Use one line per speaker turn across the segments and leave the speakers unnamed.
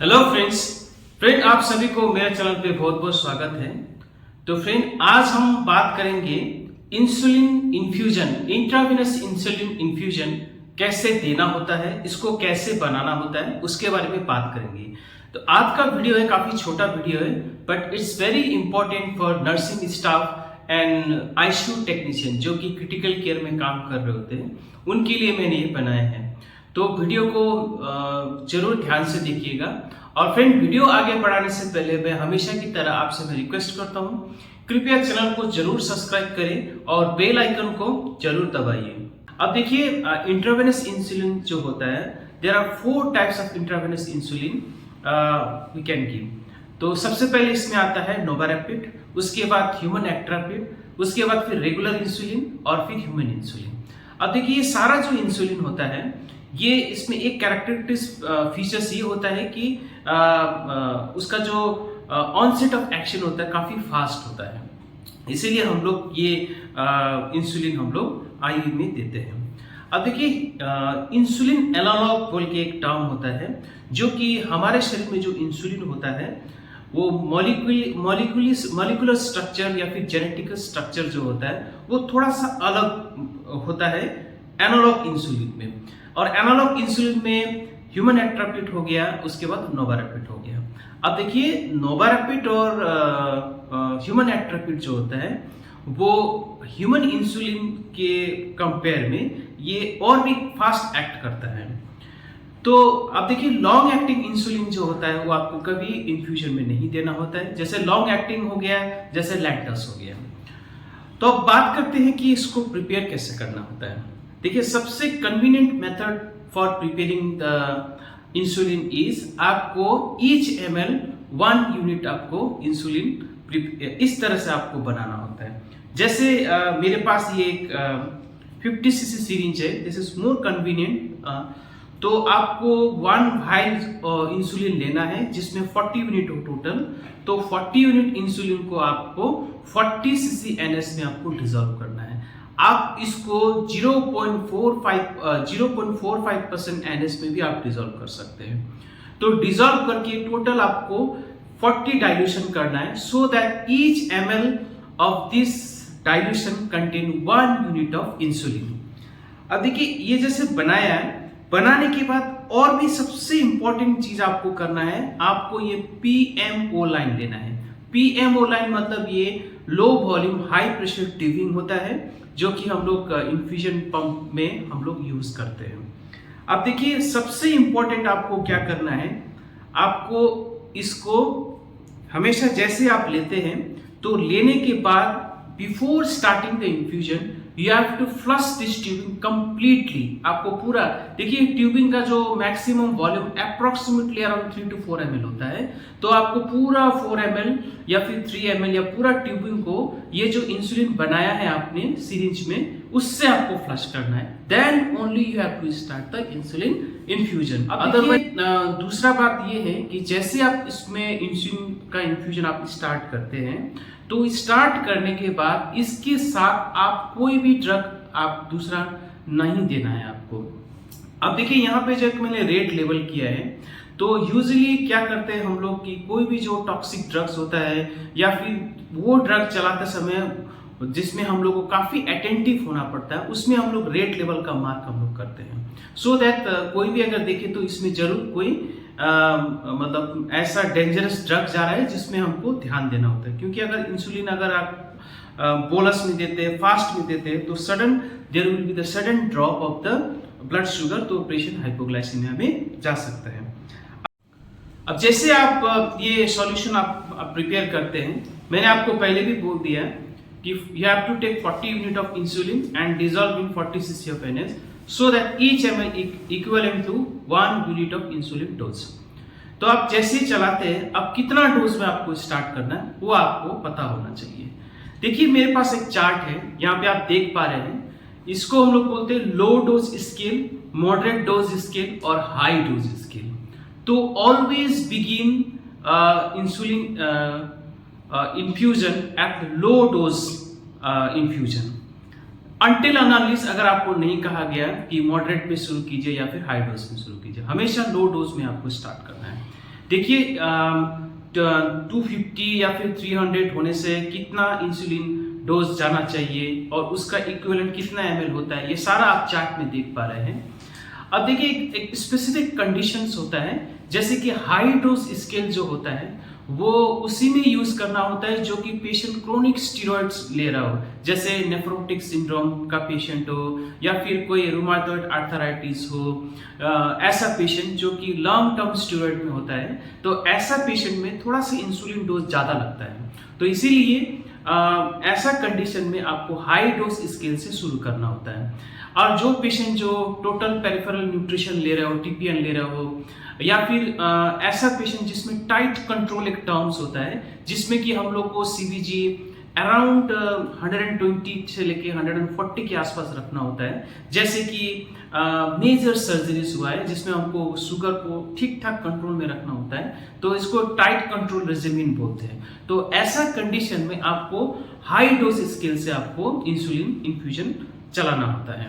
Hello friend आप सभी को मेरे चैनल पे बहुत बहुत स्वागत है। तो फ्रेंड आज हम बात करेंगे insulin infusion, intravenous insulin infusion कैसे देना होता है, इसको कैसे बनाना होता है, उसके बारे में बात करेंगे। तो आज का वीडियो है, काफी छोटा वीडियो है, but it's very important for nursing staff and ICU technician जो कि क्रिटिकल केयर में काम कर रहे होते हैं, उनके लिए मैंने ये बनाया है। तो वीडियो को जरूर ध्यान से देखिएगा। और फ्रेंड वीडियो आगे बढ़ाने से पहले मैं हमेशा की तरह आपसे मैं रिक्वेस्ट करता हूं, कृपया चैनल को जरूर सब्सक्राइब करें और बेल आइकन को जरूर दबाइए। अब देखिए इंट्रावेनस इंसुलिन जो होता है, there are 4 types of intravenous insulin we can give. तो सबसे पहले इसमें आता है नोवारेपिड, उसके बाद ह्यूमन एक्ट्रापिड, उसके बाद फिर रेगुलर इंसुलिन और फिर ह्यूमन इंसुलिन। अब देखिए ये सारा जो इंसुलिन होता है, ये इसमें एक कैरेक्टरिस्टिक फीचर्स ये होता है कि उसका जो ऑनसेट ऑफ एक्शन होता है काफी फास्ट होता है, इसीलिए हम लोग ये इंसुलिन हम लोग आईवी में देते हैं। अब देखिए इंसुलिन एनालॉग बोल के एक टर्म होता है, जो कि हमारे शरीर में जो इंसुलिन होता है वो मॉलिक्यूलर स्ट्रक्चर या फिर जेनेटिक स्ट्रक्चर जो होता है वो थोड़ा सा अलग होता है एनालॉग इंसुलिन में। और एनालॉग इंसुलिन में ह्यूमन एक्ट्रापिड हो गया, उसके बाद नोवारेपिड हो गया। अब देखिए नोवारेपिड और ह्यूमन एक्ट्रापिड जो होता है वो ह्यूमन इंसुलिन के कंपेयर में ये और भी फास्ट एक्ट करता है। तो अब देखिए लॉन्ग एक्टिंग इंसुलिन जो होता है वो आपको कभी इन्फ्यूजन में नहीं देना होता है, जैसे लॉन्ग एक्टिंग हो गया, जैसे लैक्टस हो गया। तो अब बात करते हैं कि इसको प्रिपेयर कैसे करना होता है। देखिए सबसे convenient method for preparing the insulin is आपको ईच ml 1 यूनिट आपको इंसुलिन इस तरह से आपको बनाना होता है। जैसे मेरे पास ये एक 50 cc सीरिंज है, दिस इज मोर कन्वीनियंट। तो आपको 1 वाइल इंसुलिन लेना है जिसमें 40 यूनिट हो टोटल। तो 40 यूनिट इंसुलिन को आपको 40 cc NS में आपको डिजोल्व करना है। आप इसको 0.45% NS में भी आप डिजोल्व कर सकते हैं। तो डिजोल्व करके टोटल आपको 40 डाइल्यूशन करना है, so that each ml of this dilution contain 1 unit of insulin. अब देखिए ये जैसे बनाया है, बनाने के बाद और भी सबसे इंपॉर्टेंट चीज आपको करना है, आपको ये PMO लाइन लेना है। PMO लाइन मतलब ये low volume high pressure tubing होता है, जो कि हम लोग इन्फ्यूजन पंप में हम लोग यूज करते हैं। अब देखिए सबसे इंपॉर्टेंट आपको क्या करना है, आपको इसको हमेशा जैसे आप लेते हैं तो लेने के बाद before starting the infusion you have to flush this tubing completely. आपको पूरा देखिए ट्यूबिंग का जो maximum volume approximately around 3 to 4 ml होता है। तो आपको पूरा 4 ml या फिर 3 ml या पूरा ट्यूबिंग को ये जो इंसुलिन बनाया है आपने सिरिंज में, उससे आपको फ्लश करना है। Then only you have to start the insulin infusion. Otherwise दूसरा बात ये है कि जैसे आप इसमें इंसुलिन का इन्फ्यूजन आप स्टार्ट करते हैं, तो स्टार्ट करने के बाद इसके साथ आप कोई भी ड्रग आप दूसरा नहीं देना है आपको। अब देखिए यहाँ पे जो मैंने रेट लेवल किया है, तो यूजुअली क्या करते हैं हम लोग कि कोई भी जो टॉक्सिक ड्रग्स होता है या फिर वो ड्रग चलाते समय जिसमें हम लोग को काफी अटेंटिव होना पड़ता है, उसमें हम लोग रेट लेवल का मार्क हम लोग करते हैं, सो दैट कोई भी अगर देखे तो इसमें जरूर कोई मतलब ऐसा डेंजरस ड्रग जा रहा है जिसमें हमको ध्यान देना होता है। क्योंकि अगर इंसुलिन अगर आप बोलस में देते हैं, फास्ट में देते हैं, तो sudden there will be the sudden drop of the blood sugar, तो पेशेंट हाइपोग्लाइसीमिया में जा सकता है। अब जैसे आप ये सॉल्यूशन आप प्रिपेयर करते हैं, मैंने आपको पहले भी बोल दिया कि you have to take 40 unit of insulin and dissolve in 40 cc of NS, so that each ml equivalent to 1 unit of insulin dose। तो आप जैसे चलाते हैं, अब कितना डोज में आपको स्टार्ट करना है वो आपको पता होना चाहिए। देखिए मेरे पास एक चार्ट है, यहाँ पे आप देख पा रहे हैं, इसको हम लोग बोलते हैं low dose scale, moderate dose scale और हाई डोज स्केल। तो always begin insulin infusion at low dose infusion until unless अगर आपको नहीं कहा गया कि मॉडरेट पे शुरू कीजिए या फिर हाई डोज में शुरू कीजिए, हमेशा लो डोज में आपको स्टार्ट करना है। देखिए 250 या फिर 300 होने से कितना इंसुलिन डोज जाना चाहिए और उसका इक्विवेलेंट कितना ml होता है, ये सारा आप चार्ट में देख पा रहे हैं। अब देखिए एक स्पेसिफिक कंडीशंस होता है, जैसे कि हाई डोज स्केल जो होता है वो उसी में यूज करना होता है जो कि पेशेंट क्रोनिक स्टीरॉइड्स ले रहा हो, जैसे नेफ्रोटिक सिंड्रोम का पेशेंट हो या फिर कोई रूमाटॉइड आर्थराइटिस हो, ऐसा पेशेंट जो कि लॉन्ग टर्म स्टीरॉइड में होता है, तो ऐसा पेशेंट में थोड़ा सा इंसुलिन डोज ज़्यादा लगता है। तो इसीलिए ऐसा कंडीशन में आपको हाई डोज स्केल से शुरू करना होता है। और जो पेशेंट जो टोटल पेरिफेरल न्यूट्रिशन ले रहे हो, टीपीएन ले रहे हो, या फिर ऐसा पेशेंट जिसमें टाइट कंट्रोल एक टर्म्स होता है, जिसमें कि हम लोग को सीवीजी अराउंड 120 से लेके 140 के आसपास रखना होता है, जैसे कि मेजर सर्जरीज हुआ है जिसमें हमको शुगर को ठीक ठाक कंट्रोल में रखना होता है, तो इसको टाइट कंट्रोल रेजिमेन बोलते हैं। तो ऐसा कंडीशन में आपको हाई डोज स्केल से आपको इंसुलिन इन्फ्यूजन चलाना होता है।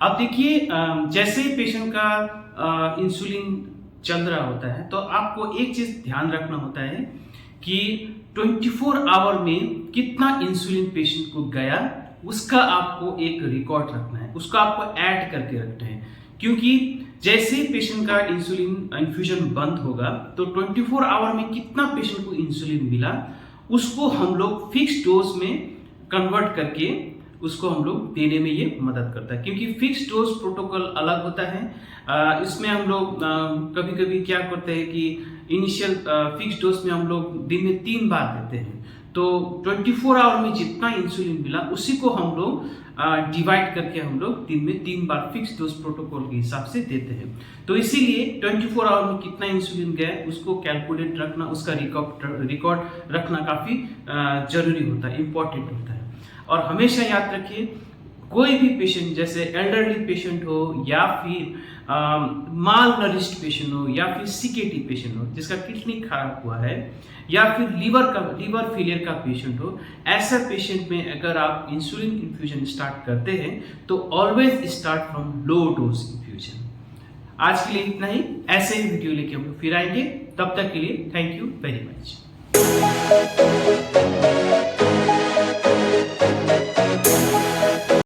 अब देखिए जैसे ही पेशेंट का इंसुलिन चल रहा होता है तो आपको एक चीज ध्यान रखना होता है कि 24 आवर में कितना इंसुलिन पेशेंट को गया, उसका आपको एक रिकॉर्ड रखना है, उसको आपको ऐड करके रखना है। क्योंकि जैसे ही पेशेंट का इंसुलिन इन्फ्यूजन बंद होगा तो 24 आवर में कितना पेशेंट को इंसुलिन मिला उसको हम लोग फिक्स डोज में कन्वर्ट करके उसको हम लोग देने में ये मदद करता है। क्योंकि फिक्स डोज प्रोटोकॉल अलग होता है, इसमें हम लोग कभी कभी क्या करते हैं कि इनिशियल फिक्स डोज में हम लोग दिन में 3 बार देते हैं, तो 24 आवर में जितना इंसुलिन मिला उसी को हम लोग डिवाइड करके हम लोग दिन में 3 बार फिक्स डोज प्रोटोकॉल के हिसाब से देते हैं। तो इसीलिए 24 आवर में कितना इंसुलिन गया उसको कैलकुलेट रखना, उसका रिकॉर्ड रखना काफी जरूरी होता है, इंपॉर्टेंट होता है। और हमेशा याद रखिए कोई भी पेशेंट, जैसे एल्डरली पेशेंट हो या फिर माल नरिश्ड पेशेंट हो या फिर सीकेटी पेशेंट हो जिसका किडनी खराब हुआ है या फिर लीवर फेलियर का पेशेंट हो, ऐसा पेशेंट में अगर आप इंसुलिन इन्फ्यूजन स्टार्ट करते हैं तो always start from low dose infusion. आज के लिए इतना ही, ऐसे ही वीडियो लेके हम लोग फिर आएंगे, तब तक के लिए थैंक यू वेरी मच।